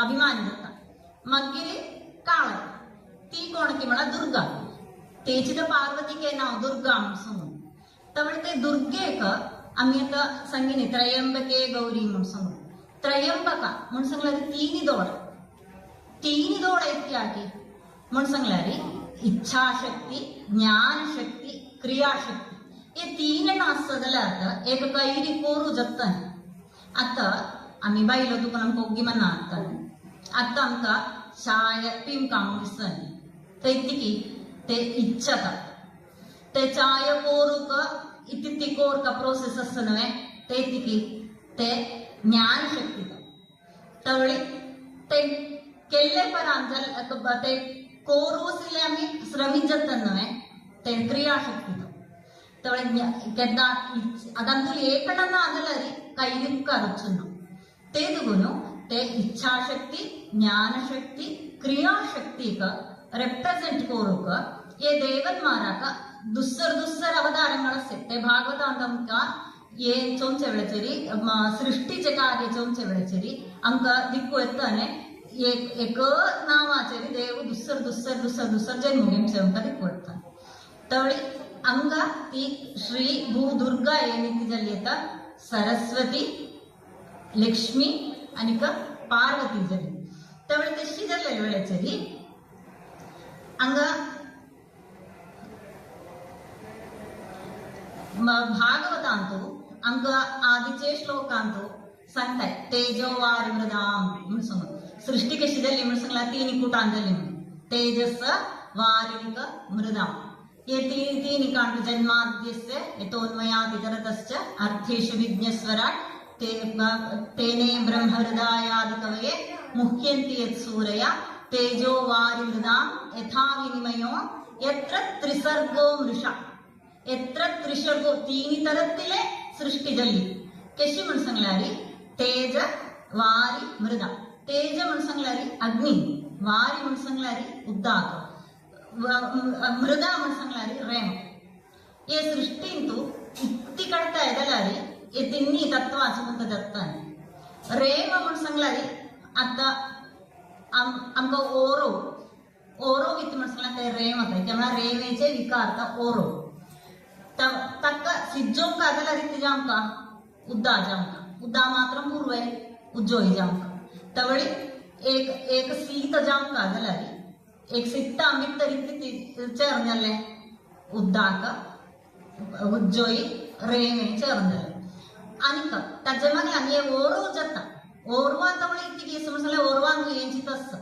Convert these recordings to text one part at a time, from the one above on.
अभिमान जाता मग्गिली काळ ती कोणती म्हणा दुर्गा तेची तर पार्वती के नाव दुर्गा म्हणून त्यामुळे ते दुर्गेक आम्ही आता सांगितले त्रयंबके गौरी म्हणून सांगू त्रयंबका म्हणून सांगला तीन दोड इत्यादी म्हणून सांगला इच्छाशक्ती ज्ञानशक्ती क्रियाशक्ती हे तीन असतला एक कैरी कोरू जगता आता आम्ही बायलो तुका आमकां ओग्गी मना आता आमकां चाय पिवंक काम दिसता ते इतकी ते इच्छा ते चाय कोरूक इति तिकोर का प्रोसेस असता नव्हे ते इतकी ते ज्ञानशक्ती तवळी ते केल्ले परांत ते कोरूसिले आमी श्रमिक जाता नव्हे ते क्रियाशक्ती तवळे केद्दा अದಂತುಲಿ ಏಕಣ್ಣ ಆಗಲರಿ ಕೈಲಿಕ್ಕರುಚುನ್ನು ತೇದುಗುನು ते इच्छाशक्ती ज्ञानशक्ती क्रियाशक्ती का रिप्रेझेंट करूक ये देवन्माराक दुस्सर अवतारंगळ ते भागवतांतमका ये चोंचे वेळचेरी सृष्टीचे कार्य चोंचे वेळचेरी आमका दिक्कू येताने एक नावाचेरी देव दुस्सर जन्म घेवचे आमका दिक्कू येता तवळी अंगा ती श्री भू दुर्गा ಏನಿತಿ ಜಲ್ಯತ सरस्वती लक्ष्मी आणि का पार्वती जली त्यामुळे तशी जल्लेली वेळेचरी अंग भागवतांतू अंग आदिचे श्लोकांतू सांगताय तेजोवारी मृदाम म्हणून सांगू सृष्टी कशी जल्ली म्हणून सांगला तीन कुटां जल्ली तेजस वारिक मृदाम ये तीन कांड जन्माद्यस्य यतोन्मयादितरतश्च अर्थेषु विज्ञस्वराट् तेने ब्रह्महृदायादिकवये मुह्यन्ति यत्सूरया तेजो वारिमृदां यथा विनिमयो यत्र त्रिसर्गो मृषा यत्र त्रिसर्गो तीन तरत्तिले सृष्टी जल्ली कशी म्हणून सांगलारी तेज वारी मृदा तेज म्हणून सांगलारी अग्नी वारी म्हणून सांगलारी उद्दाक मृदा म्हणून सांगलारी रेम ये सृष्टींतू इतकी कळता येदलारी ये तिन्नी तत्व आचुंत जगतानी रेम म्हणून सांगलारी आता आमका ओरो वित म्हणून सांगला ते रेम आता त्यामुळे रेमेचे विकारता ओरो तक्क सिज्जोंक आदलारी तिजा आमका उद्दा जामका उद्दा मात्र पूर्वे उज्जोई जामका तवळी एक सीत जामका आदलारी एक सित्ता अमित रीति ചേർന്നല്ലേ ഉദ്ദാക ಉಜ್ಜೋಯಿ ರೇಮೆ ചേർന്നല്ലേ ಅನಿಕ ತಜಮಗಲ ಅನಿಯ ಓರೋ ಜತ್ತ ಓರ್ವಾ ತವಳಿ ಇತ್ತಿಗೆ ಸಮಸಲೆ ಓರ್ವಾ ಅಂದು ಏಂಚಿತಸ್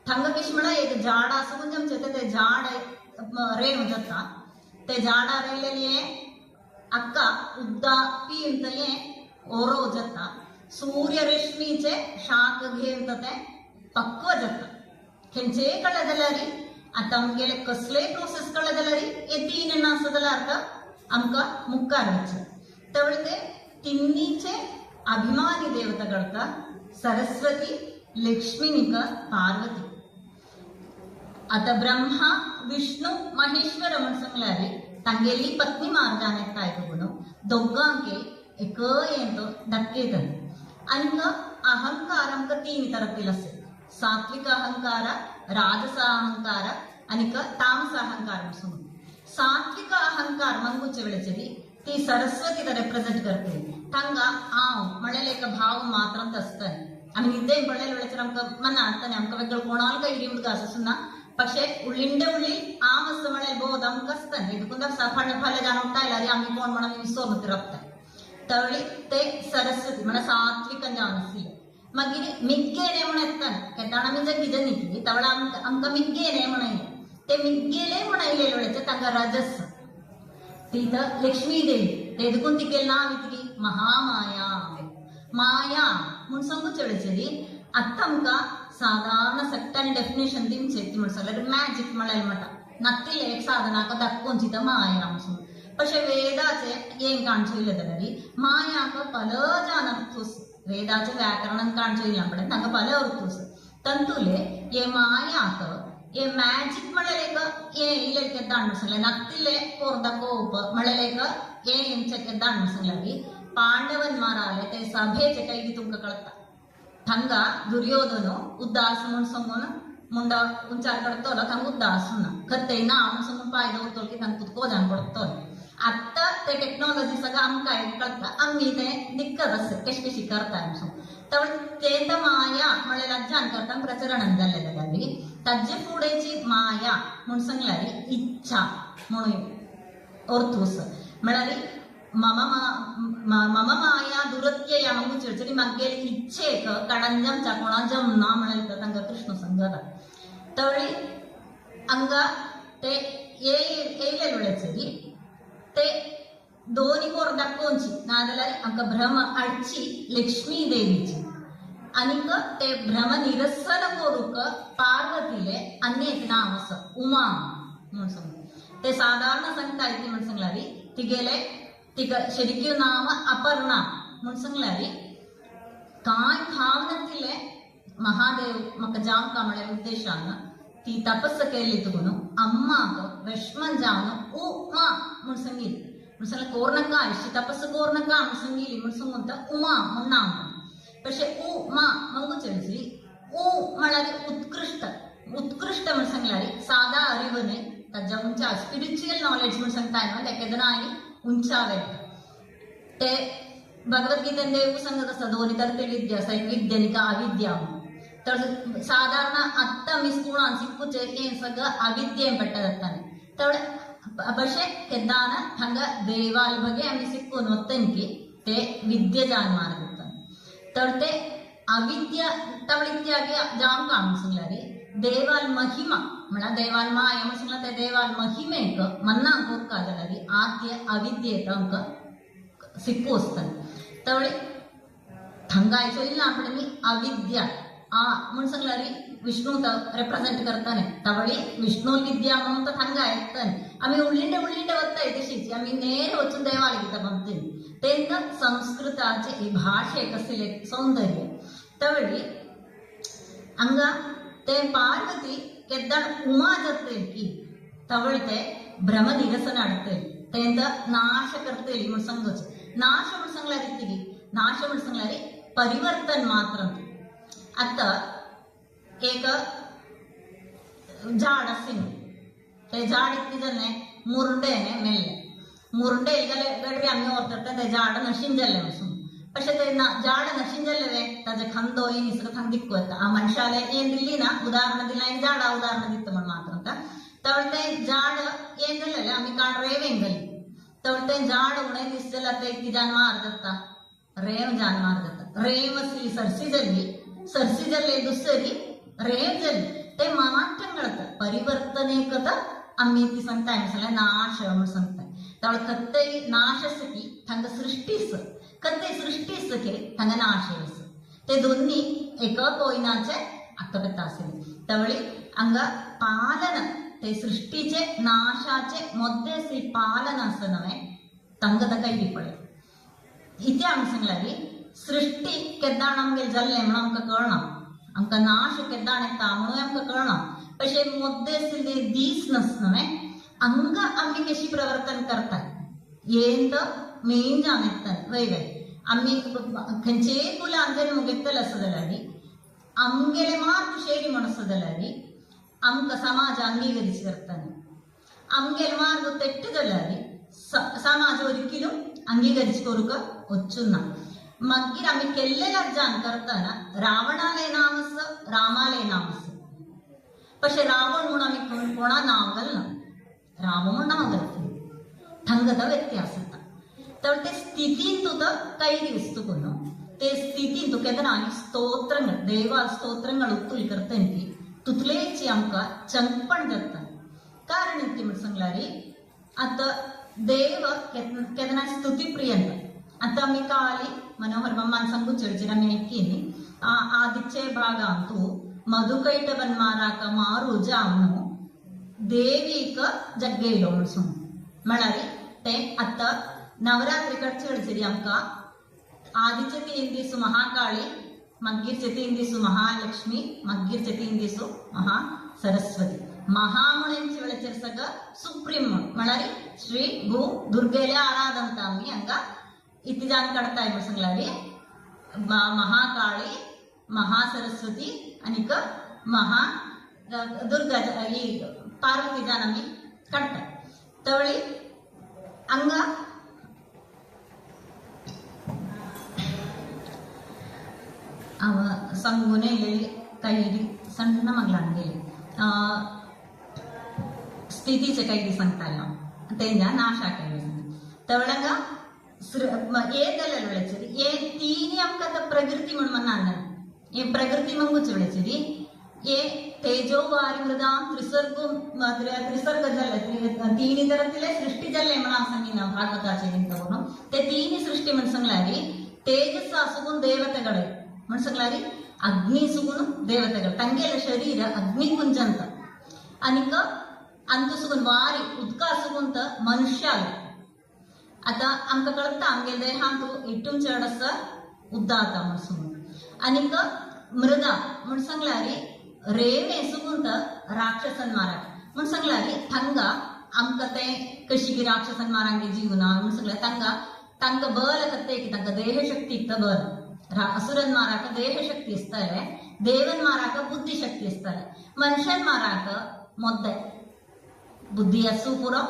ಥಂಗ ಕಿಶ್ಮಳ एक ಜಾಡ ಸುಗುಂಜಂ ಚತೆ ते ಜಾಡ ರೇಣು ಜತ್ತ ते ಜಾಡ ರೇಲೆಲಿಯೇ ಅಕ್ಕ ಉದ್ದಾ ಪಿ ಅಂತಲೇ ಓರೋ ಜತ್ತ सूर्य रश्मीचे शाक घेऊन ते पक्व जತ್ತ हेंचे कळदलारी आता आमगेले कसले प्रोसेस कळदलारी ये तीन असदला अर्थ आमका मुक्कार वच्चे तवळे ते तिन्नीचे अभिमानी देवतागळका सरस्वती लक्ष्मीनिक पार्वती आता ब्रह्मा विष्णू महेश्वर म्हणून सांगलारी तांगेली पत्नी मार्गाने काय बघून दोघांके एक येतो धक्केतन आणि अहंकार आमका तीन तरतील असेल सात्विक अहंकार राजस अहंकार आणि तामस अहंकार म्हणून सात्विक अहंकार मंगूचे वेळेचेरी ती सरस्वती रिप्रेझेंट करते ತಂಗ ಆವ್ ಮಳೆಲೇಕ ಭಾವ ಮಾತ್ರ ಅಂತ ಅಸ್ತಾನೆ ಆಮೇಲೆ ನಿದ್ದೆ ಬಳ್ಳೆಲ್ വെളിച്ചം നമുക്ക് മനാത്തനെ നമുക്ക് വെകൾ കോണാൽ കൈരിയും ഗാസസുന്ന പക്ഷേ ഉള്ളിന്റെ ഉള്ളിൽ ആ വസ്തു മഴ ಬಹುದು നമുക്ക് ಅಸ್ತಾನೆ ಇದಕ್ಕೊಂದ ಫಲ ಫಲ ಜಾನ ಉಂಟಾಯಿಲ್ಲ ಆಮಿ ಕೋಣ ಮಣ ವಿಶ್ವಮತಿರಪ್ಪ तवळी ते सरस्वती म्हणा सात्विक जाणसी मगिरी मिग्गेने म्हणून येतात केदाणा मी जर गिजन निघली तवळा अंक मिग्गेने म्हणायले ते मिग्गेले म्हणायले वेळेचे तांका रजस तिथं लक्ष्मी देवी तेदकून तिकेल नाव इतकी महामाया माया म्हणून सांगूच वेळेचेरी आता आमका साधारण सट्टाने डेफिनेशन दिवचे ती म्हणून सांगल्यार मॅजिक म्हणायला म्हणटा नक्की एक साधनाक दाखोवची तर माया म्हणून പക്ഷെ വേദാचे ಏನ್ ಕಾಣಿಸೋಲ್ಲದರಲ್ಲಿ ಮಾಯಾಕ ಪಲ ಜಾನ ಅರ್ಥಸ್ ವೇದಾचे ವ್ಯಾಕರಣ ಕಾಣಿಸೋಲ್ಲ ಪಡೆ ನಂಗೆ ಪಲ ಅರ್ಥಸ್ ತಂತುಲೆ ये ಮಾಯಾಕ ये ಮ್ಯಾಜಿಕ್ ಮಳೆಲೇಕ ಏ ಇಲೆಕ್ಕೆ ದಾಣ್ಮಸಲ್ಲ ನತ್ತಿಲೆ ಕೋರ್ದ ಕೋಪ ಮಳೆಲೇಕ ಏ ಎಂಚಕ್ಕೆ ದಾಣ್ಮಸಲ್ಲವಿ ಪಾಂಡವನ್ಮಾರಾಲೆ ते सभेचे काही तुमका कळता थंगा दुर्योधन उदास म्हणून सांगून मुंडा उंचार करतो थंग उदास ना खते ना म्हणून सांगून पाय दवरतो की थंग तुका वजन पडतो आता ते टेक्नॉलॉजी सगळं आमकां कळटा आम्ही ते दिक्कत असते कशी कशी करताय तर ते तर माया म्हळ्यार राज्यान करता प्रचरण जाल्लेले जाली ताजे फुडेची माया म्हणून सांगल्यार इच्छा म्हणून अर्थूस म्हळ्यार मम माया दुरत्यया मग चिडचिडी मागेली इच्छेक कडांजम चाकोणाजम ना म्हणाल तांकां कृष्ण संगता तवळी हांगा ते येयले वेळेचेरी ते दोन्ही कोर दाखोवची नाजाल्यार आमकां भ्रम हाडची लक्ष्मी देवीची आनीक ते भ्रम निरसन करूक पार्वतीले आनी एक नांव आसा उमा म्हणून सांगता ते साधारण सांगता ती म्हणून सांगल्यार तिगेले तिका शरिक्यू नांव अपर्णा म्हणून सांगल्यार कांय भावनांतले महादेव म्हाका जावं का म्हळ्यार उद्देशान ती तपस्स केली तुगून अम्माक विश्मन जावन उमा म्हणून सांगिली म्हणून सांगल्यार कोरनाका इश्टी तपस्स कोरनाका म्हणून सांगिली म्हणून सांगून उमा म्हणून नांव പക്ഷെ ഉമ മങ്ങു ചെളിച്ച് म्हळ्यार उत्कृष्ट म्हणून सांगल्यार सादा अरिवने ताच्या उंचा स्पिरिच्युअल नॉलेज म्हणून सांगताय न्हू तेका जनांनी उंचावे ते भगवद्गीतेन देव सांगत आसता दोन्ही तरेची विद्या आसा एक विद्या आनी अविद्या तर साधारण आत्ता मी स्कूलान सिक्कूचे हें सगळं अविद्येन पट्टा जातालें तर പക്ഷെ केदान हांगा देवाल बगे आमी सिक्कून वतनकी ते विद्ये जावन मार्ग तर ते अविद्या तवळित्यागे जावं काम सांगल्यार देवाल महिमा म्हळ्यार देवाल माया म्हणून सांगल्यार ते देवाल महिमेक मन्नाक होका जाल्यार आद्य अविद्येक आमकां सिक्कू आसता तवळी थंगायचो इल्लो आपणे अविद्या म्हणून सांगल्यार विष्णू रिप्रेझेंट करताले तवळी विष्णू विद्या म्हणून तर थंगा येतान आमी उल्लिंडे वत्ताय तशीच आमी नेर वचून देवाला गीता पंपतीन तेन्ना संस्कृताचे ही भाषेक आसले सौंदर्य तवळी हांगा ते पार्वती केदार उमा जातली की तवळी ते भ्रम निरसन हाडतली तेन्ना नाश करतली म्हणून सांगचे नाश म्हणून सांगल्यार इतकी नाश म्हणून सांगल्यार परिवर्तन मात्र आता एक झाड आसलें ते झाड इतकें जालें मुरडें मेल्लें मुरडे गडबी आमी व्हरतात ते झाड नशीन जाल्लें वचून अशें ते झाड नशीन जाल्लें ताजे खंदो हे निसर्ग थंग दिक्कू येता हांव मनशाले हें दिल्ली ना उदाहरण दिलां एक झाडा उदाहरण दिता म्हण मात्र तर ते झाड हें जाल्लें आमी काण रेंवेक गेली तर ते झाड उणें दीस जाल्यार ते कित्यान मार जाता रेंव जावन मार जाता रेंव आसली सरसी जाल्ली दुसरी रेंव जाल्ली ते मामाठ्यान घडता परिवर्तन एक आमी ती सांगताय म्हणल्यार नाश म्हणून सांगताय तवळ कत्तई नाश की थंग सृष्टीस कत्तई सृष्टीस के थंग नाश ते दोन्ही एक कोयनाचे अर्थकथा आसली तवळी हांगा पालन ते सृष्टीचे नाशाचे मध्य पालन आसा नवे थंग ताका पडले इथे आमी सांगल्यार सृष्टी केदाण आमगेर जाल्लें म्हणून आमकां कळना आमकां नाश केदाण येता म्हणून आमकां कळना अशे मध्य आसले दीस नसनवे हांगा आमी कशी प्रवर्तन करतात येंत मेन जावन येतात वेगळे आमी खंयचेय कुलान जर मुगेतले आसा जाल्यार आमगेले मार्ग शैली म्हण आसा जाल्यार आमकां समाज अंगीकरीत करताली आमगेले मार्ग तेट्ट जाल्यार समाज वरिकिलू अंगीकरीत करूक वचूं ना मागीर आमी केल्ले राज्यान करतना रावणाले नांव आसा रामाले नांव आसा പക്ഷെ रावण म्हणून आमी कोणा नांव घालना राम म्हणून नांव घालता थंगता व्यत्यास जाता तर ते स्थितीन तुका कैरिस्तुको ते स्थितीन तू केदना स्तोत्रങ്ങൾ देवाल स्तोत्रങ്ങൾ उक्तुल करतनकी तुतलेची आमकां चंपण जाता कारण इतकी म्हण सांगल्यार आतां देव केदना स्तुती प्रियंत आतां आमी काळी मनोहर मम्मान सांगू चर्चेर आमी ऐक्कीनी आदिचे भागांतू मधुकैटवन्माराक मारू जावनो देवीक जग्गेलो म्हणून म्हळ्यार ते आतां नवरात्री चर्चेरी आमकां आदीचे 3 दीस महाकाळी मागीरचे 3 दीस महालक्ष्मी मागीरचे 3 दीस महा सरस्वती महा म्हणून वेळेचेर सगळं सुप्रीम म्हळ्यार श्री भू दुर्गेले आराधनता आमी हांगा इतिजान काडटाय म्हणून सांगल्यार महाकाळी महासरस्वती अनिक महा दुर्गा ही पार्वती जानमी काढतात. तवळी अंग ಅವ ಸಂಗುನೆ ಇಲ್ಲಿ ಕೈಲಿ ಸಣ್ಣ ಮಗಳಂಗೆ स्थितीचे काही सांगताना त्यांच्या नाशा केले तवळंगा ಏದಲ್ಲ ವಿಳಚರಿ ಏ ತೀನಿ ಅಂಕದ ಪ್ರಕೃತಿ ಮಣ್ಮನ್ನ ಏ ಪ್ರಕೃತಿ ಮಂಗುಚ ವಿಳಚರಿ ಏ ತೇಜೋ ವಾರಿ ಮೃದಾಂ ತ್ರಿಸರ್ಗು ತ್ರಿಸರ್ಗದಲ್ಲ ತೀನಿ ತರത്തിലെ सृष्टी जल्ले म्हणा संगीना भागवताचे निंतवनो ते तिन्ही सृष्टी म्हण सांगलारी तेजस असुगुण देवतेगळे म्हण सांगलारी अग्नी सुगुण देवतेगळे ತಂಗೆಲ ಶರೀರ अग्नी गुंजंत अनिक अंतु सुगुण वारी उदका सुगुंत मनुष्याल आता आमका कळता आमगे देहांतू इटून चढस उद्दाता म्हणून अनिक मृदा म्हण सांगलारी रेवे सुगुंत राक्षसन मारा म्हण सांगलारी थंगा आमका ते कशी राक्षसन मारांगे जीवना म्हण सांगला तंग बल कत्ते की तंग देह शक्ती इत्त बल असुरन माराक देह शक्ती इस्तले देवन माराक बुद्धी शक्ती इस्तले मनुष्यन माराक मोद्दे बुद्धी असू पुरो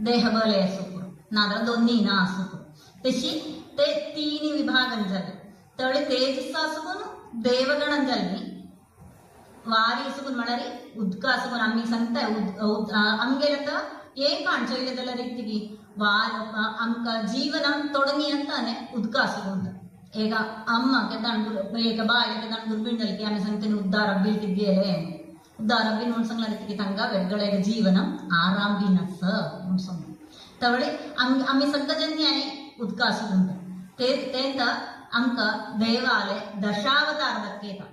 देह बले असू पुरो नादर दोन्ही ना असू पुरो तशी ते तिन्ही विभागन झाले तवळे तेजस असुगुण देवगणन झाली वारी असुगुण म्हणारी उदका असुगुण आम्ही सांगताय आमगेला तर ಏನ್ ಕಾಣಿಸಲಿಲ್ಲದಲ್ಲ ರೀತಿಗೆ ವಾರ ಅಂಕ ಜೀವನ ತೊಡಗಿ ಅಂತಾನೆ ಉದ್ಕಾಸುಗುಂಟು ಈಗ ಅಮ್ಮ ಕೆದ್ದಾಂಡು ಈಗ ಬಾಯಿಗೆ ಕೆದ್ದಾಂಡು ಗುರ್ಬಿಂಡಲಿಗೆ ಆమె ಸಂತೇನೆ ಉದ್ದಾರ ಬೀಳ್ತಿದ್ದೀಯಲೇ ಉದ್ದಾರ ಬೀನ್ ಮುನ್ಸಂಗ್ಲ ರೀತಿಗೆ ತಂಗ ಬೆಗ್ಗಳೆಗ ಜೀವನ ಆರಾಮ್ ಬೀನಸ ಮುನ್ಸಂಗ್ तवळे आम्ही सगळ्यांनी उदकासुगुंट तेंत अंक देवाले दशावतार दक्केता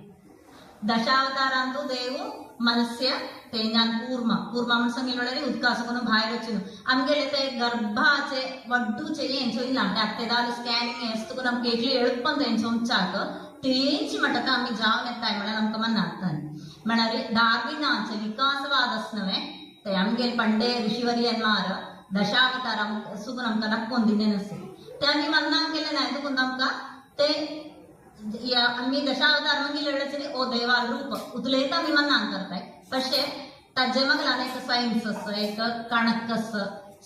दशावतारांतू देव मत्स्य तेंजान कूर्म म्हणून सांगितलेले उदकासुगुण बाहेर वच्चिनु आमगेले ते गर्भाचे वड्डूचे एंचो ಇಲ್ಲ ಅತ್ತೆದಾಲು ಸ್ಕ್ಯಾನಿಂಗ್ ಎಸ್ತುಕು ನಮಗೆ ಎಕ್ಲಿ ಎಳುಪ್ಪಂತ ಎಂಚೋ ಉಂಚಾಕ ತೇಂಚಿ ಮಟಕ ಆಮಿ ಜಾವನೆ ತಾಯಿ ಮಳ ನಮ್ಕ ಮನ್ನ ಅರ್ಥಾನೆ ಮಣರಿ ಡಾರ್ವಿನಾಂಚ ವಿಕಾಸವಾದಸ್ನವೆ ते आमगे पंडे ऋषिवर्यन्मार दशावतार सुगुण आमका नक्कोंदिने नसे ते आम्ही मन्नान केले नाही तुकून आमका ते आम्ही दशावतार मंगी लढले ओ देवाल रूप उतलेता आम्ही मन्नान करताय पशे ताजे मगला एक सायन्स एक कणकस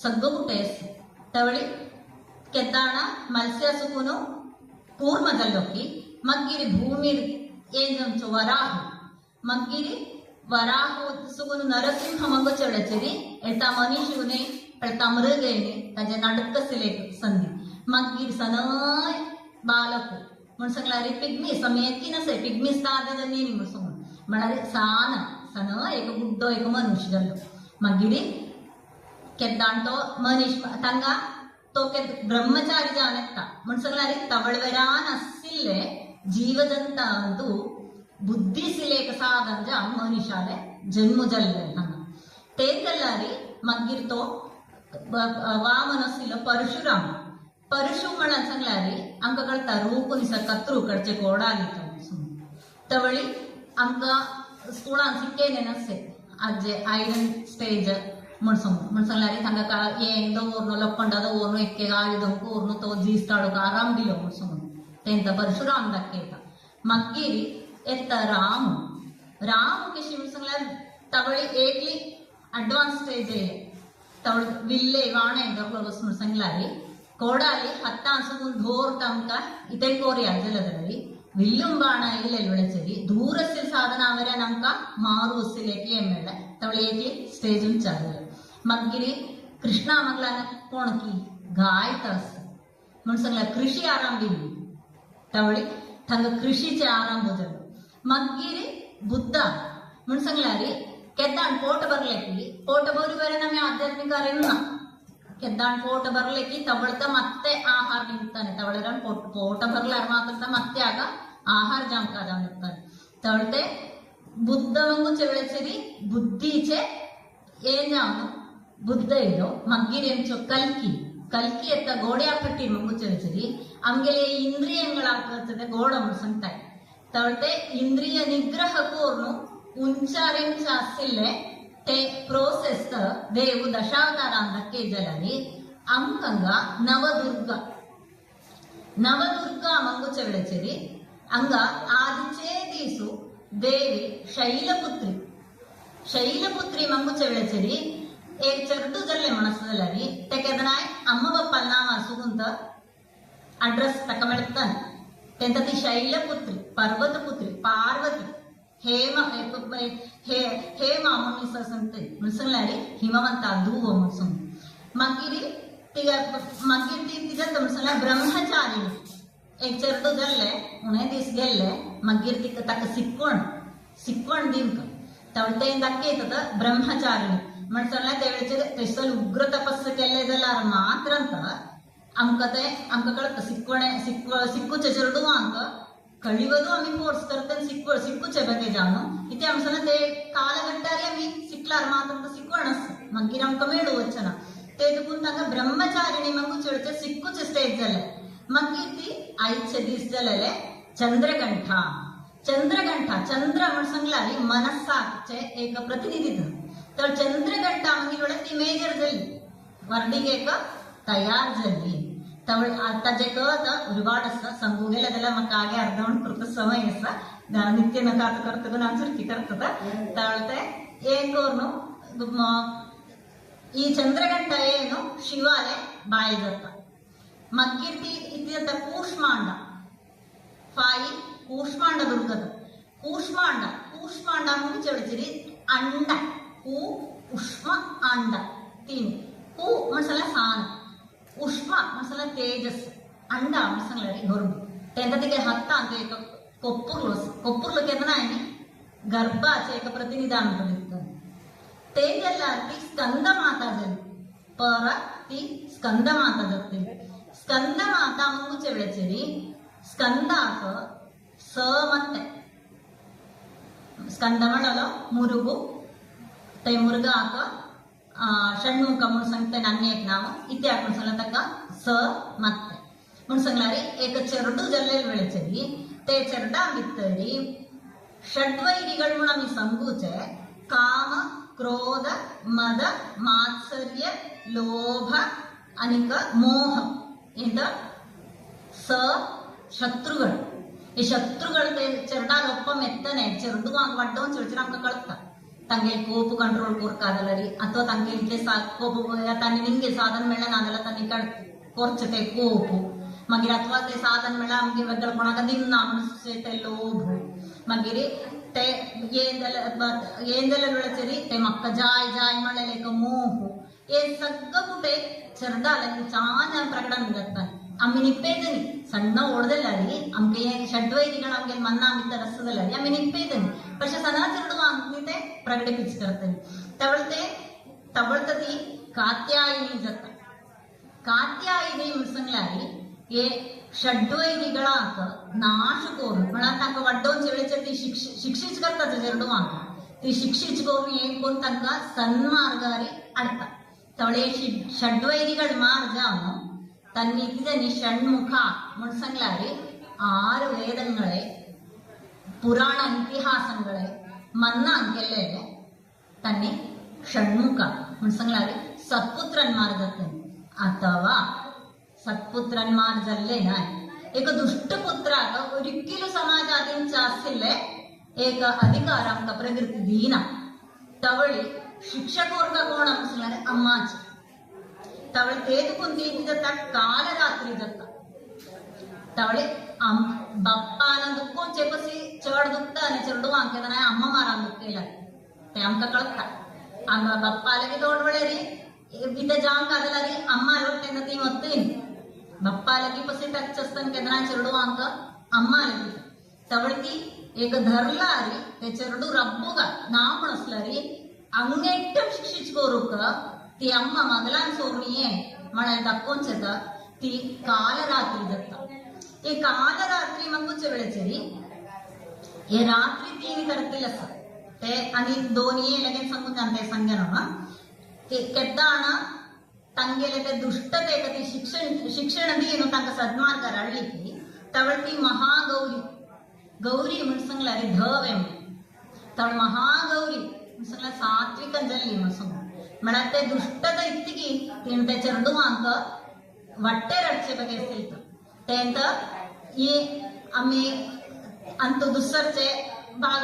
सगळं कुठे तवळी ಕೆದ್ದಾಣ ಮತ್ಸ್ಯ ಸುಕುನು ಕೂರ್ಮ ಜಲ್ಲೊಕ್ಕಿ ಮಗ್ಗಿರಿ ಭೂಮಿ ಏಂಜಂಚು ವರಾಹು ಮಗ್ಗಿರಿ वराहु सुगुन नरसिंह मंग चढचेरी एता मनीषुने एता मृगेने ताजे नडकसिले संधी मग्गिर सनय बालक म्हण सांगलारी पिग्मी समेकी नसे पिग्मी साधे नीनी म्हण सांगून म्हणारे सन एक बुड्डो एक मनुष्य जल्लो मग्गिरी केद्दांटो मनीष तंगा तो के ब्रह्मचारी जानेता म्हण सांगलारी तवळवेरान असिल्ले जीवजंत अंतू बुद्धिसिलेक साधन मनीषाले जन्म जल्ले तेंदल्लारी मग्गिर तो वामनसिल परशु म्हणून सांगलारी आमका कळता रूप निस कत्रू कडचे कोडाली तवळी आमका स्कूलान सिक्केने नसे आजे आयरन स्टेज म्हण सांगलारी तांका येंदो ओर्नो लपंडाद ओर्नो एक्के आयुधंक ओर्नो तो जीस्ताडो आराम दिलो म्हण सांगून तेंत परशुराम दक्केता मग्गिरी एत्त राम कशी सांगल्यार तवळी एकली अडवान्स स्टेज तवळ विल्ले वाणे म्हणून सांगलारी कोडाली हत्ता सुगून धोर तमका इथे कोरिया जलदरी विल्लुम बाण इल्ले विळचरी दूरस्य साधन आवरे नमका मारू वसिलेकी एम्मेळे तवळी एकली स्टेज चालू मग्गिरी कृष्णा मगलान कोणकी गायतस म्हणून सांगल्यार कृषी आरंभिली तवळी थंग कृषीचे आरंभ झालो मग्गिरी बुद्ध म्हणून सांगलारी केद्दाण पोट बरी बरे नम्हे आध्यात्मिक अरेना केद्दाण पोट बरले की तवळत मत्ते आहार निंताने तवळेरन पोट बरलार मात्र मत्ते आग आहार जामका जाव निंताने तवळते बुद्ध मंगू चेवळेचेरी बुद्धीचे ಏನ್ ಜಾವನು ಬುದ್ಧ ಇರೋ ಮಗ್ಗಿರಿ ಎಂಚೋ ಕಲ್ಕಿ ಎತ್ತ ಗೋಡೆ ಪಟ್ಟಿ ಮಂಗು ಚರಿಚರಿ ಆಮೇಲೆ ಇಂದ್ರಿಯಗಳಾಗ್ತದೆ ಗೋಡ ಸಂತಾಯಿ तवळते इंद्रिय निग्रह कोर्नु उंचारेंच आसिल्ले ते प्रोसेस देव दशावतारांदक्के जलरी अंकंगा नवदुर्गा मंगु चेवळेचेरी अंग आदिचे दिसू देवी शैलपुत्री मंगूचे वेळेचेरी एक चरटू जल्ले मनसदलरी तेकेदनाय अम्म बप्पल नाम सुगुंत अड्रेस तकमेळतान तेंत ती शैलपुत्री पर्वतपुत्री पार्वती ಹೇಮ ಮುನಿಸಂತೆ ಮುನ್ಸಂಗ್ಲಾರಿ ಹಿಮವಂತ ಧೂವ ಮುನ್ಸಂಗ್ ಮಗ್ಗಿರಿ ತಿಗ ಮಗ್ಗಿರಿ ತಿಗ ಮುನ್ಸಂಗ್ಲ ಬ್ರಹ್ಮಚಾರಿಣಿ एक चरटू जल्ले उन्हें दिस गेल्ले मग्गिर तिक तक सिक्वण दिनक तवळते दक्के तत ब्रह्मचारिणी म्हणसला तेवेळेचे तेसल उग्र तपस्से केले जाल्यार मात्र आमकां कळत सिक्कूचे चरटू अंक कळिवदू आम्ही फोर्स करते सिक्कूचे बगे जाणू इथे आमचं ते कालगट्टारी आम्ही सिक्लार मात्र सिक्वणस मग्गिर आमकां मेळू वचना ते देखून तांकां ब्रह्मचारिणी मग चेडचे सिक्कूचे स्टेज जाले मागीर ती आईचे दीस जालेले चंद्रघंटा चंद्र म्हण सांगल्यार मनस्साचे एक प्रतिनिधित्व तर चंद्रघंटा मागीर ती मेजर जाली वर्डीक एक तयार जाली आता जे कळत ഒരുപാട് संगू गेले जाल्यार म्हाका आगे अर्धवण करता समय आसा नित्य नकात करता ना चुरकी करता तळते एक न्हू ಈ ಚಂದ್ರಘಂಟ ಏನು ಶಿವಾಲೆ ಬಾಯಿ ಜತ್ತ ಮಗ್ಗಿರ್ ती इथे जाता ಕೂಷ್ಮಾಂಡ फाई ಕೂಷ್ಮಾಂಡ ದುರ್ಗದ ಕೂಷ್ಮಾಂಡ म्हणून चेडचिरी अंड कू उष्म अंड तीन कू म्हणसला सान उष्म म्हणसला तेजस अंड म्हणसला गरुड तेंता तिगे हत्ता ಅಂತ एक कोप्पुर्लो केदना आनी गर्भाचे एक प्रतिनिधान करिता ते जाल्यार ती स्कंद माता जाली पर ती स्कंद माता जातली स्कंद माता मुंगुचे वेळेचेरी स्कंदाक स ಮತ್ತೆ स्कंद म्हणलो मुरुगु ते मुर्गाक षण्मुख म्हणून सांगते अन्य एक नाव इथे आपण सांगला तका स ಮತ್ತೆ म्हणून सांगलारी एक चरटू जल्लेल वेळेचेरी ते चरडा भितरी षड्वैरिगळ म्हणून आम्ही सांगूचे काम क्रोध मद मात्सर्य लोभ अनिक मोह इंद स शत्रुगळ ಈ ಶತ್ರುಗಳು ಚರಡಾಗ ಒಪ್ಪ ಮೆತ್ತನೆ ಚರಡು ವಡ್ಡವನ್ ಚಿಡ್ಚಿರ ಆಮ್ಕ ಕಳ್ತ ತಂಗೆ ಕೋಪು ಕಂಟ್ರೋಲ್ ಕೋರ್ಕಾದಲ್ಲರಿ ಅಥವಾ ತಂಗೆ ಇದ್ರೆ ಕೋಪು ತನ್ನಿ ನಿಂಗೆ ಸಾಧನ ಮೇಳ ನಾನೆಲ್ಲ ತನ್ನಿ ಕಡ್ कोर्चते कोप मागीर अथवा ते साधन मेळा आमगे बद्दल कोणाक दिना म्हणून ते लोभ मागीर ते येंदले वेळेचेरी ते म्हाका जाय जाय म्हणलेले एक मोह हे सगळं कुठे चरडालगी चान प्रकटन जाता आम्ही निप्पेदनी ಸಣ್ಣ ಓಡದಲ್ಲರಿ ಆಮ್ಗೆ ಷಡ್ವೈರಿಗಳ ಆಮ್ಗೆ ಮನ್ನಾ ಮಿತ್ತ ರಸದಲ್ಲರಿ ಆಮಿ ನಿಪ್ಪೇದನಿ പക്ഷെ ಸದಾಚರಣವ ಅಂತಿತೆ ಪ್ರಕಟಿಪಿಸ್ಕರ್ತೇನೆ ತವಳ್ತತಿ ಕಾತ್ಯಾಯಿನಿ ಜತ್ತ कात्यायनी म्हणसंगलारी हे षड्वैरिगळाक नाश करून म्हणा तांकां वड्डोवन वेळेचेर ती शिक्षीच करता चेडवांक ती शिक्षीच करून हे कोण तांकां सन्मार्गारी हाडटा तवळे षड्वैरिगळ मार जावन तन्नी कितें षण्मुख म्हणसंगलारी 6 ವೇದಗಳೇ ಪುರಾಣ ಇತಿಹಾಸಗಳೇ ಮನ್ನಾ केलेले तन्नी षण्मुख म्हणसंगलारी सत्पुत्रन मार जाता अथवा सत्पुत्रन्मार जाल्ले नाय एक दुष्ट पुत्राक ഒരിക്കലും समाजातील आशिल्ले एक अधिकार आमकां प्रकृती दिना तवळी शिक्षक वर्ग कोण आमचो अम्माची तवळे तेच कोणती जाता काल रात्री जाता तवळे बाप्पान दुखोवचे पसी चड दुखता आनी चेडवांक केन्ना अम्मा मारान दुखयला ते आमकां कळटा आमकां बाप्पा लेगीत दोन वेळेरी इथे जाम कादलारी अम्मा लोटेन ती मत्तीन बप्पा लगी पसी टच असताना केदना चेडवांक अम्मा लगी तवळती एक धरलारी ते चेडू रब्बुगा नाव म्हणसलारी अंगेट्टम शिक्षिच कोरूक ती अम्मा मगलान सोर्णिये म्हणाल दाखोवचेत ती कालरात्री जाता ಈ कालरात्री मंगूचे वेळेचेरी हे रात्री 3 तारखेला आसा ते आनी दोन्ही लगेच सांगून जाणते संज्ञा ಕೆದ್ದಾಣ ತಂಗೆಲೆ ದುಷ್ಟತೆ ಕತಿ ಶಿಕ್ಷಣ ಏನು ತಂಗ ಸದ್ಮಾರ್ಗ ರಳ್ಳಿಕ್ಕಿ ತವಳ್ತಿ ಮಹಾಗೌರಿ ಗೌರಿ ಮುನ್ಸಂಗ್ಲಾರಿ ಧವೆ ತವಳ ಮಹಾಗೌರಿ ಮುನ್ಸಂಗ್ಲ ಸಾತ್ವಿಕ ಜಲ್ಲಿ ಮುನ್ಸಂಗ್ ಮಡತೆ ದುಷ್ಟದ ಇತ್ತಿಗಿ ತಿಂತೆ ಚರಡುವಾಂಕ ವಟ್ಟೆ ರಡ್ಚೆ ಬಗ್ಗೆ ಸಿಲ್ತ तेंत ಈ आम्ही ಅಂತೂ ದುಸ್ಸರ್ಚೆ ಭಾಗ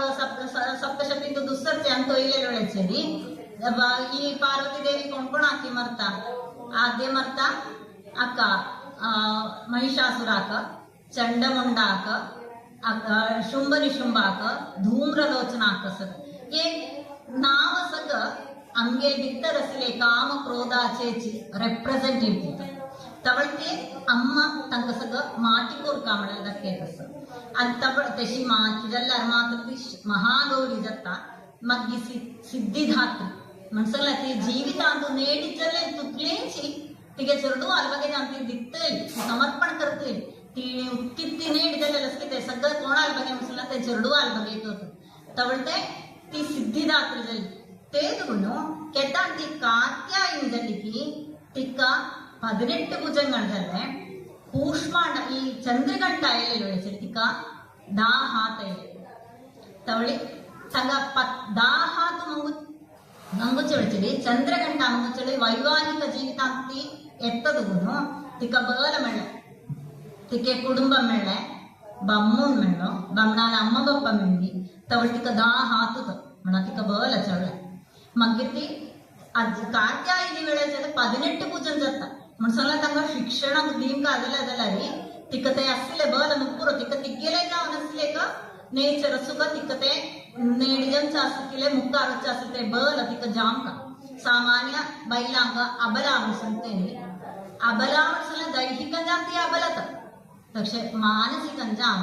ಸಪ್ತಶಕ್ತಿದ್ದು ದುಸ್ಸರ್ಚೆ ಅಂತೂ ಇಲ್ಲೆಲ್ಲ ಒಳಚೇರಿ ಈ ಪಾರ್ವತಿ ದೇವಿ ಕೊಂಡ್ಕೊಂಡು ಹಾಕಿ ಮರ್ತ ಆದ್ಯ ಮರ್ತ ಅಕ್ಕ ಮಹಿಷಾಸುರಾಕ ಚಂಡಮುಂಡಾಕ ಶುಂಭ ನಿಶುಂಭಾಕ ಧೂಮ್ರಲೋಚನಾಕ ಸರ್ ये नाव सग अंगे बित्तरसले काम क्रोधाचेची रिप्रेझेंटेटिव्ह तवळते अम्मा तंक सग माटिकोर कामळला दक्केतस आणि तवळ तशी मातिजल्लार मात्र ती महागौरी जत्ता मग्गी सिद्धिधात्री मनसला ती जीवितांतु नेडिचले तुक्लेंची तिगे चरडू अलबगे जानती दिक्तली समर्पण करते ती उत्तित्ती नेडिचले लसके ते सगळं कोण अलबगे मनसला ते चरडू अलबगे येतो तवळते ती सिद्धिदात्री तेदुनु केदांती कात्यायनी जल्लिकी तिक्क 18 ಭುಜಂಗಳ್ದಲ್ಲೇ ಕೂಷ್ಮಾಂಡ ಈ ಚಂದ್ರಗಂಟ ಎಲ್ಲಿ ಒಳಚರಿ ತಿಕ್ಕ 10 ಹಾತ ಇದೆ ತವಳಿ ತಂಗ 10 ಹಾತ ಮಂಗುಚೊಳಚರಿ ಚಂದ್ರಗಂಟ ಮಂಗುಚೊಳಿ ವೈವಾಹಿಕ ಜೀವಿತಾಂತಿ ಎತ್ತದುಗುನು ತಿಕ್ಕ ಬಗಲ ಮೆಳ್ಳೆ ತಿಕ್ಕೆ ಕುಟುಂಬ ಮೆಳ್ಳೆ ಬಮ್ಮುನ್ ಮೆಳ್ಳೋ ಬಮ್ಮನಾಲ ಅಮ್ಮ ಬಪ್ಪ ಮೆಂಡಿ ತವಳಿ ತಿಕ್ಕ 10 ಹಾತುತ ಮಣ ತಿಕ್ಕ ಬಗಲ ಚೊಳ್ಳೆ ಮಗ್ಗಿತಿ ಅಜ್ಜ ಕಾತ್ಯಾಯಿನಿ ವೇಳೆ 18 ಭುಜಂ ಜತ್ತ म्हणसला तंग शिक्षण दीम का ಅದಲ್ಲ ರೀ ತಿಕ್ಕತೆ ಅಸಲೆ ಬಲ ನುಪುರ ತಿಕ್ಕ ತಿಗ್ಗೆಲೆ ನಾವು ನಸಲೆ ಕ ನೇಚರ್ ಸುಗ ತಿಕ್ಕತೆ ನೇಡಿಜಂ ಚಾಸಕಿಲೆ ಮುಕ್ಕ ಅರಚಾಸತೆ ಬಲ ತಿಕ್ಕ ಜಾಂಕ ಸಾಮಾನ್ಯ ಬೈಲಾಂಗ ಅಬಲ ಅನ್ಸಂತೇನೆ ಅಬಲ ಅನ್ಸಲ ದೈಹಿಕ ಜಾಂತಿ ಅಬಲತ तसे मानसिक जाण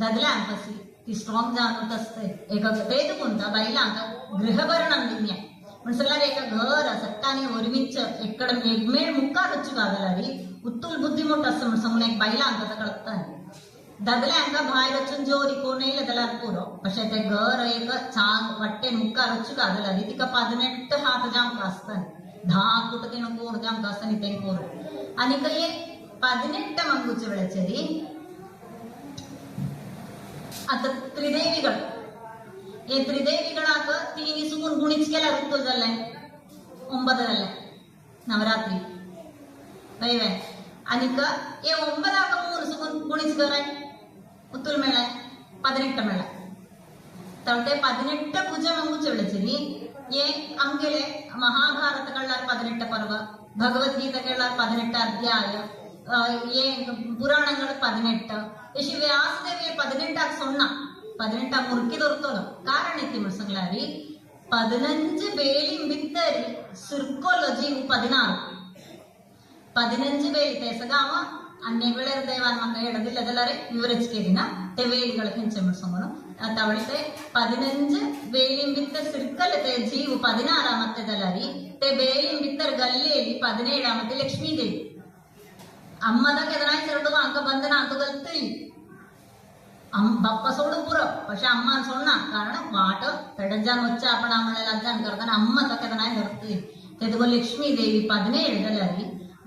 दगल्यांकसी ती स्ट्रॉंग जाणत असते एक तेद कोणता बैलांक गृहभरणं दिन्या म्हणसला एक घर सट्टाने ओरमिच्च एక్కడ मेघमेळ मुक्का रच्चुगागलारी उत्तुल बुद्धिमुट असं म्हणून एक बैलांक कळतात दगल्यांक बाहेर रचून जोरी कोणेल दलार पुरो പക്ഷേ ते घर एक चांग वट्टे मुक्का रच्चुगागलारी तिका 18 हात जांक असतात 10 कुटकेन कोर जांक असतानी ते कोर आणि काही 18 ಮಂಗುಚ ಬೆಳಚರಿ आता त्रिदेवीಗಳು ಈ ತ್ರಿದೇವಿಗಳಾಕ ತೀನಿ ಸುಮುನ್ ಗುಣಿಸ್ಕೆಲ್ಲ ಋತುದಲ್ಲೇ 9 ನವರಾತ್ರಿ ಬೈವೆ ಅನಿಕ ಈ 9 ಆಕ ಮೂರು ಸುಮುನ್ ಗುಣಿಸ್ಕರೆ ಉತ್ತುಲ್ ಮೇಳ 18 ಮೇಳ ತವಟೆ 18 ಪೂಜೆ ಮಂಗುಚ ಬೆಳಚರಿ ಏ ಅಂಗೆಲೆ ಮಹಾಭಾರತಗಳ 18 ಪರ್ವ ಭಗವದ್ಗೀತೆಗಳ 18 ಅಧ್ಯಾಯ ये पुराणങ്ങൾ 18 यशी व्यासदेवी 18 सोण्ण 18 मुर्की दोरतोलो कारण इति म्हणसंगलारी 15 ಬೇಲಿ ಬಿತ್ತರಿ ಸಿರ್ಕೋಲಜಿ 16 ಬೇಲಿ ತೆಸಗಾವ ಅನ್ನೆಗಳ ದೇವಾನ್ ಮಂಗ ಹೇಳದಿಲ್ಲದಲ್ಲರೆ ವಿವರಿಸ್ಕೇದಿನ te ಬೇಲಿಗಳ ಕೆಂಚೆ म्हणಸಂಗನು ತವಳಿತೆ 15 ಬೇಲಿ ಬಿತ್ತ ಸಿರ್ಕಲ te ಜೀವ 16 ಮತ್ತೆ ದಲ್ಲರಿ te ಬೇಲಿ ಬಿತ್ತರ್ ಗಲ್ಲೇಲಿ 17 ಮತ್ತೆ ಲಕ್ಷ್ಮೀ ದೇವಿ अम्मादा केदनाय सरडू अंक बंधन अंक गलती बाप्पा सोडू पुरं പക്ഷെ अम्मा सोडना कारण वाट तडजान वच्चे आपण आम्हाला लज्जान करताना अम्मा केदनाय धरती तेदगो लक्ष्मी देवी 17 दलारी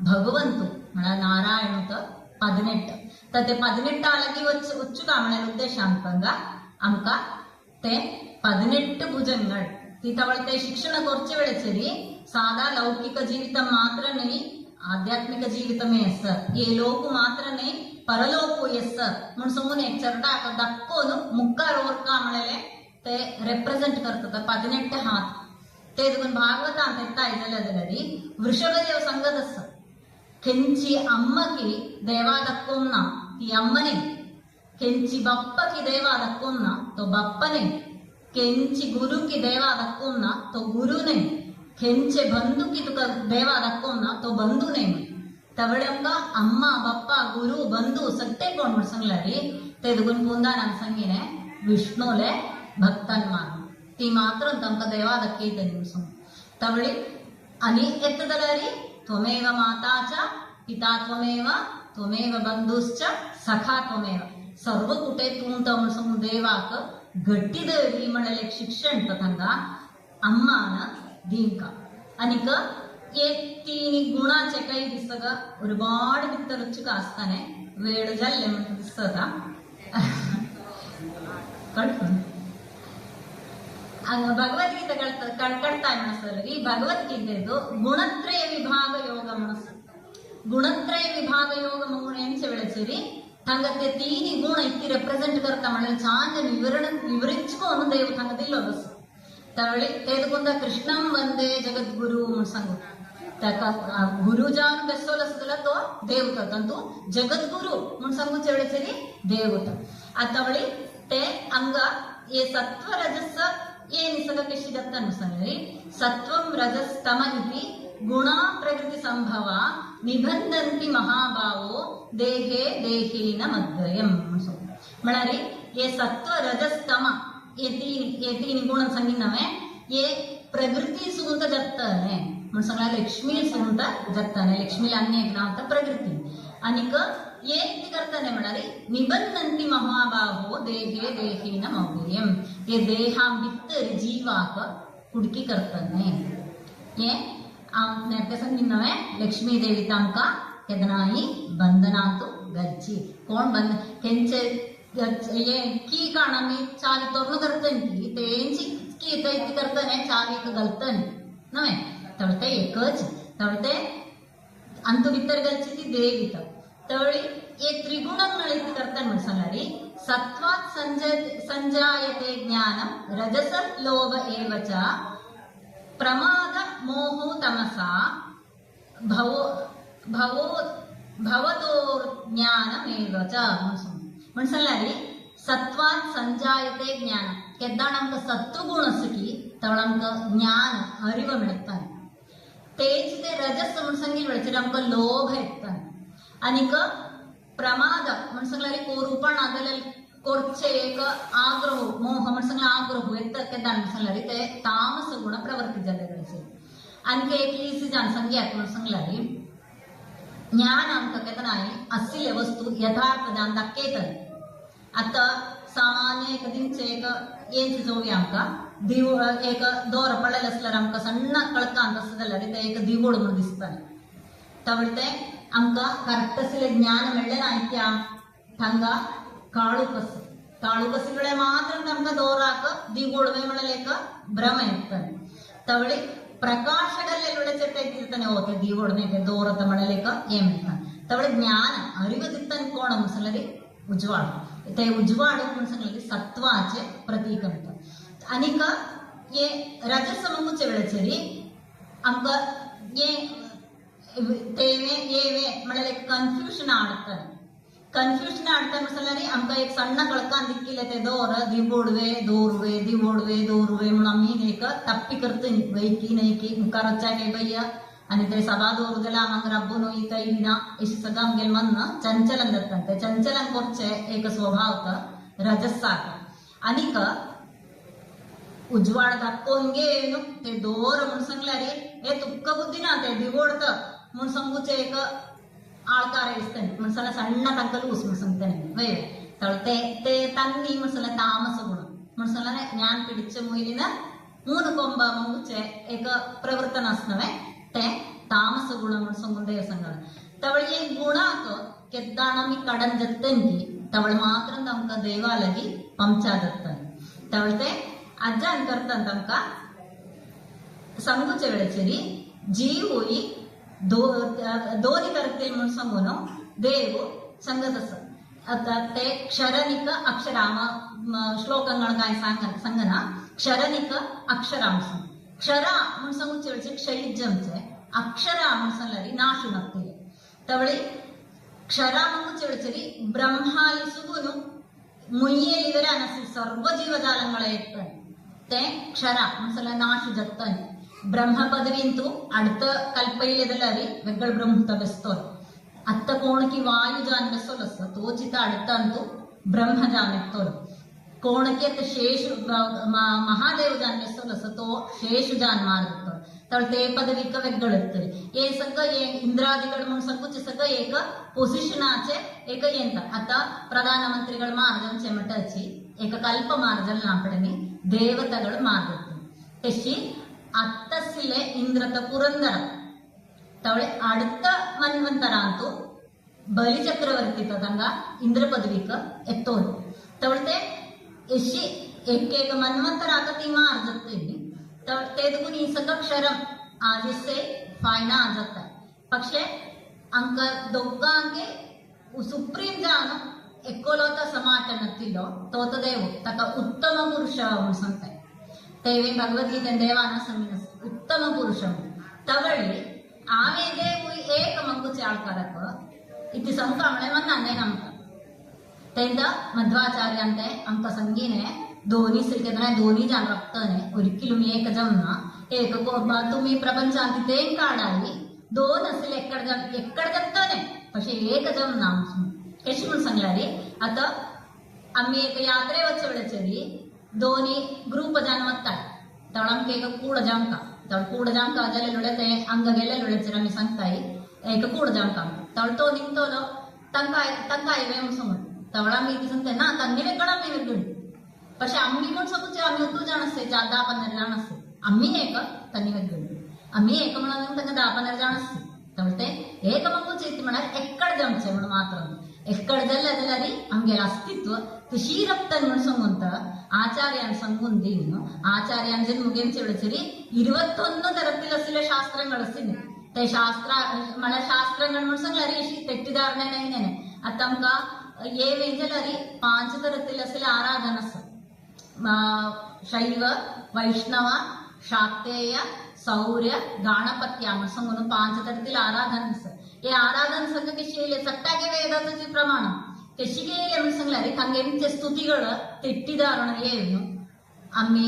भगवंतु म्हणा नारायणत 18 तर ते 18 आलगी वच्चु कामणे उद्देश अंकंगा आमका ते 18 भुजंगळ तिथवळते शिक्षण कोर्चे वेळेचेरी साधा लौकिक जीवित मात्र नाही आध्यात्मिक जीवितमे सर ये लोकु मात्र नाही परलोकु यस सर म्हणून समून एक चरडा दक्कोन मुक्कार ओरकामळले ते रिप्रेझेंट करतात 18 हात ते दुगन भागवत ಅಂತ ಎತ್ತಾ ಇದಲ್ಲದಲ್ಲರಿ ವೃಷಭದೇವ ಸಂಗದಸ್ಸ ಕೆಂಚಿ ಅಮ್ಮಕಿ ದೇವಾದಕ್ಕೋಮ್ನ ಈ ಅಮ್ಮನೆ ಕೆಂಚಿ ಬಪ್ಪಕಿ ದೇವಾದಕ್ಕೋಮ್ನ ತೋ ಬಪ್ಪನೆ ಕೆಂಚಿ ಗುರುಕಿ ದೇವಾದಕ್ಕೋಮ್ನ ತೋ ಗುರುನೆ ಕೆಂಚೆ ಬಂಧುಕಿ ತುಕ ದೇವ दक्कोना तो बंधू नाही तवळंगा अम्मा बाप्पा गुरु बंधू सट्टे कोण म्हणसंगलारी ते दुगुन पुंदा नान संगीने विष्णुले भक्तन मान ती मात्र तमका देवा दक्केते म्हणसं तवळी आणि एतदलारी त्वमेव माताच पिता त्वमेव बंधुश्च सखा त्वमेव सर्व कुठे तू त म्हणसं देवाक गट्टीदेवी म्हणले शिक्षण तथंगा अम्मान ദീംക അനിക ഈ തീനി ഗുണാचे काही दिसग ഒരുപാട് വിത്തറിച്ചു കാസ്താനെ വേട് ജല്ലേ दिसता ಭಗವದ್ಗೀತೆ ಕಳ್ಕಡ್ತಾ ಮನಸ್ಸಲ್ಲಿ ಈ ಭಗವದ್ಗೀತೆದು ಗುಣತ್ರಯ ವಿಭಾಗ ಯೋಗ ಮನಸ್ಸು ಗುಣತ್ರಯ ವಿಭಾಗ ಯೋಗ ಮಗುಣ ಎಂಚೆ ಬೆಳೆಸಿರಿ तांगा ते तिन्ही गुण इतकी रिप्रेझेंट करता म्हणजे छान विवरिंచుకోను देव तांगा दिलो बस त्यावेळी तेदकुंदा कृष्णं वंदे जगद्गुरु म्हणून सांगू त्या गुरुजान बेसोलसला तो देव होता तंतू जगद्गुरु म्हणून सांगू चेवडेचेरी देव होता आतावळी ते अंग ये सत्व रजस ये निसर्ग कशी दत्तन सांगली सत्वं रजस तम इति गुण प्रकृति संभव निबंधन्ति महाभावो देहे देहीन मद्वयम म्हणारी ये सत्व रजस तम ये तीन गुण सांगिनवे ये प्रकृती सुगुंत दत्तने म्हणून सांगला लक्ष्मी सुगुंत दत्तने लक्ष्मीला अन्य एक नाव होतं प्रकृती आणि ये किती करताने म्हणाले निबंधन्ति महाबाहो देहे देहीन मौल्यम ये देहा बित्तर जीवाक हुडकी करताने ये नेरते सांगिनवे लक्ष्मी देवी तांका केदनाई बंधनातु गच्ची कोण बंध केंचे ये की काणमी चावी तोरण करतन की तेंची की इथे करताने चावी गलतन नवे तवते एकच तवते अंतु बित्तर गच्ची ती देवित तवळी ये त्रिगुणंगळि करतान म्हण सांगारी सत्वात संजायते ज्ञानम रजस लोभ एवच प्रमाद मोहो तमसा भवदोर ज्ञानमेवच म्हण सांगलारी सत्वात संजायते ज्ञान केद्दाण आमकां सत्वगुण असो की तवळ आमकां ज्ञान अरिव मिळतान तेच ते रजस म्हण सांगिल्ले वेळचेर आमकां लोभ येतान आनीक प्रमाद म्हण सांगल्यार कोरूपण आदले कोरचे एक आग्रह मोह म्हण सांगला आग्रह येता केदान म्हण सांगल्यार ते तामस गुण प्रवृत्ती जाले गळसे आनीक एक लीसी जाण सांग्यात म्हण सांगल्यार ज्ञान आमकां केदनाय असले वस्तू यथार्थ जावन दाखयतले आता सामान्य एक दिनचे एक येंच जोवी आमकां दिव एक दोर पडलेले असल्यार आमकां सण्ण कळकांत आसा जाल्यार ते एक दिवोड म्हण दिसताले तवळ ते आमकां करेक्ट असले ज्ञान मेळ्ळें ना इत्या थांगा काळुकसुगळे मात्र आमकां दोराक दिवोडवे म्हणले एक भ्रम येताले तवळी प्रकाशगल्ले लुडचेट्टे होते दिवोडने ते दोरत म्हणले एक ये म्हणटा तवळे ज्ञान अरिव दित्तन कोण म्हण सांगल्यार उजवाड ते उजवाड म्हण सांगल्यार सत्वाचे प्रतीक म्हणटा आनीक ये रजस म्हणूचे वेळेचेरी आमकां ये तेवे येवे म्हळ्यार एक कन्फ्युजन आडता म्हळ्यार आमकां एक सण्ण कळकान दिक्किले ते दोर दिवोडवे दोरवे म्हणून आमी एक तप्पी करता वैकी नैकी मुखार वच्चाके बయ్య आणि ते सभा दोर जाल्यार आमकां रब्बू नोई तैना अशें सगळं आमगेलें मन चंचलन जाता ते चंचलन करचे एक स्वभाव तो रजसाक आनीक उजवाड दाखोवन घेवन ते दोर म्हूण सांगल्यार हे तुक्क बुद्धी ना ते दिवोडत म्हूण सांगूचे एक आळकार दिसताले म्हण सांगल्यार सण्ण तांकां लूस म्हूण सांगताले वय ते तन्नी म्हण सांगल्यार तामस गुण म्हण सांगल्यार ज्ञान पिडिचे मोयलीन मून कोंब मंगूचे एक प्रवर्तन आसनवे ते तामस गुण म्हूण सांगून देव सांगला तवळी गुणाक केद्दाण आमी काडन जत्तन की तवळ मात्र आमकां देवा लागी पंचा दत्तन तवळ ते अज्जान करतात आमकां सांगूचे वेळेचेरी जीव होई दोरी करतील म्हणून सांगून देव सांगत आसा आता ते क्षरनिक अक्षराम श्लोकंगळ काय सांगना क्षरनिक अक्षराम क्षरा म्हूण सांगूचे वेळचे क्षयिजमचे अक्षरा म्हूण सांगल्यार नाश नक्की तवळी क्षरा म्हणूचे वेळचेरी ब्रह्माली सुगून मुय्येली वरान सर्व जीवजालंगळे येतात ते क्षरा म्हूण सांगल्यार नाश जत्तन ब्रह्म पदवींतू अडत कल्पयले जाल्यार वेगळ ब्रह्मता बेस्तोल अत्त कोणकी वायुजान बेसोल आसा तोचित अडतंतू ब्रह्मजान येतोल कोणकी शेषु महादेव जान बेसोल आसा तो शेषुजान मारतो तर ते पदवीक वेगळ येतले हे सगळं हे इंद्रादिगळ म्हणून सांगूचे सगळं एक पोसिशनाचे एक येता आता प्रधानमंत्रीಗಳು मारजनचे मटाची एक कल्प मारजल नापडनी देवताಗಳು मारतात तशी अत्तसिले इंद्रत पुरंदर तवळे अडत मन्वंतरांतू बलिचक्रवर्ती तंगा इंद्र पदवीक एत्तोल तवळे ते एशी एक मन्वंतराक ती मार जाते तेदकून ही सगळं क्षरम आदिसे फायना जाता पक्षे अंक दोघांगे सुप्रीम जान एकोलोता समाट नसतिलो तो देव तका उत्तम पुरुष म्हणून सांगताय तेवे भगवद्गीतेन देवाना संगिन उत्तम पुरुष तवळी आमे देव एक मंगुचे आळकारक इति संकामणे मन्नाने नमक तेंद मध्वाचार्य अंते अंक संगीने दोन्ही स्त्रीकेतने दोन्ही जान रक्तने ഒരിക്കലും एक जमना एक तुम्ही प्रपंचात तेन काढाली दोन असेल एकडे जमताने പക്ഷെ एक जमना कशी म्हणून सांगलारी आता आम्ही एक यात्रे वच्चे विളിച്ചरी दोन्ही ग्रुप जान वत्तात तळ आमके एक कूड जामका तळ कूड जामका जाले लुळते अंग गेले लुळचर आम्ही सांगताई एक कूड जामका तळ तो निंतोलो तंकाय वेम समोर तवळा मी ती सांगते ना तन्नी वेगळा मी वेगळी പക്ഷെ അമ്മി കൊണ്ട് സകുचे आम्ही उतू जाण असते 10-15 जाण असते आम्ही एक तन्नी वेगळी आम्ही एक म्हणून त्यांना 10-15 जाण असते तवळते एक मंगूचे इति म्हणा एकडे जमचे म्हणून मात्र एकडे जल्लरी आमगे अस्तित्व ಕೃಷಿ ರಕ್ತನ್ ಮನ್ಸಂಗುಂತ ആചാര്യാൻ സംഗുന്തിന്നു ആചാര്യാൻ മുഖേംച്ച് വിളിച്ചരി 21 തരത്തിലുള്ള ശാസ്ത്രങ്ങൾ ते शास्त्र मला शास्त्रങ്ങൾ म्हणसंगलारी अशी तेट्टीदारणा नाही आता आमका ये वेंजलारी 5 तरातील असले आराधन असत शैव वैष्णव शाक्तेय सौर्य गणपत्य म्हणून 5 तरातील आराधन असत हे आराधन संघ कशी सट्टागे वेदाचं प्रमाण कशी म्हणसंगलारी ತಂಗೆಂಚೆ ಸ್ತುತಿಗಳು ತೆಟ್ಟಿದಾರಣೆಯನ್ನು आम्ही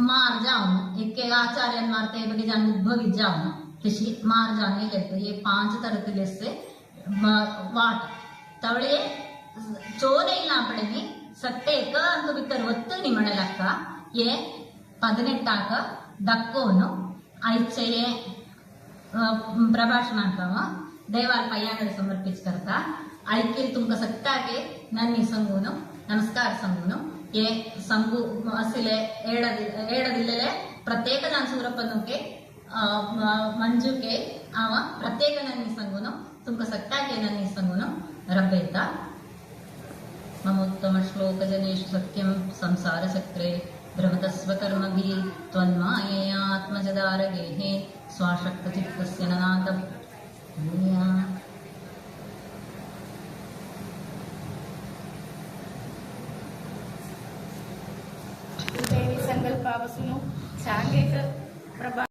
मार जाऊन एक आचार्यांमार ते बघे जाण उद्भवित जाऊन तशी मार जाणे लेते हे 5 तरतील असते वाट तवळे चोन ಇಲ್ಲ आपणे सट्टे एक अंत बितर ಒತ್ತನಿ ಮಾಡಲಕ್ಕ ये 18 दक्कोनु आईचे प्रभाषण अंतव देवाल पय्याकडे समर्पित करता ऐकेल तुमका सट्टाके नन्नी संगूनु नमस्कार संगूनु ये संगू असिले ಏಡದಿಲ್ಲಲೆ ಪ್ರತ್ಯೇಕ ಜಾನ್ ಸೂರಪ್ಪನುಕೆ ಮಂಜುಕೆ आव प्रत्येक नन्नी संगूनु तुमका सट्टाके नन्नी संगूनु रब्बेता ममोत्तम श्लोक जनेषु सत्यं संसार चक्रे भ्रमतस्व कर्मभिः त्वन्मायया आत्मजदारगेः स्वाशक्तचित्तस्य ननादम् संकल्पापासून सांगेक प्रभा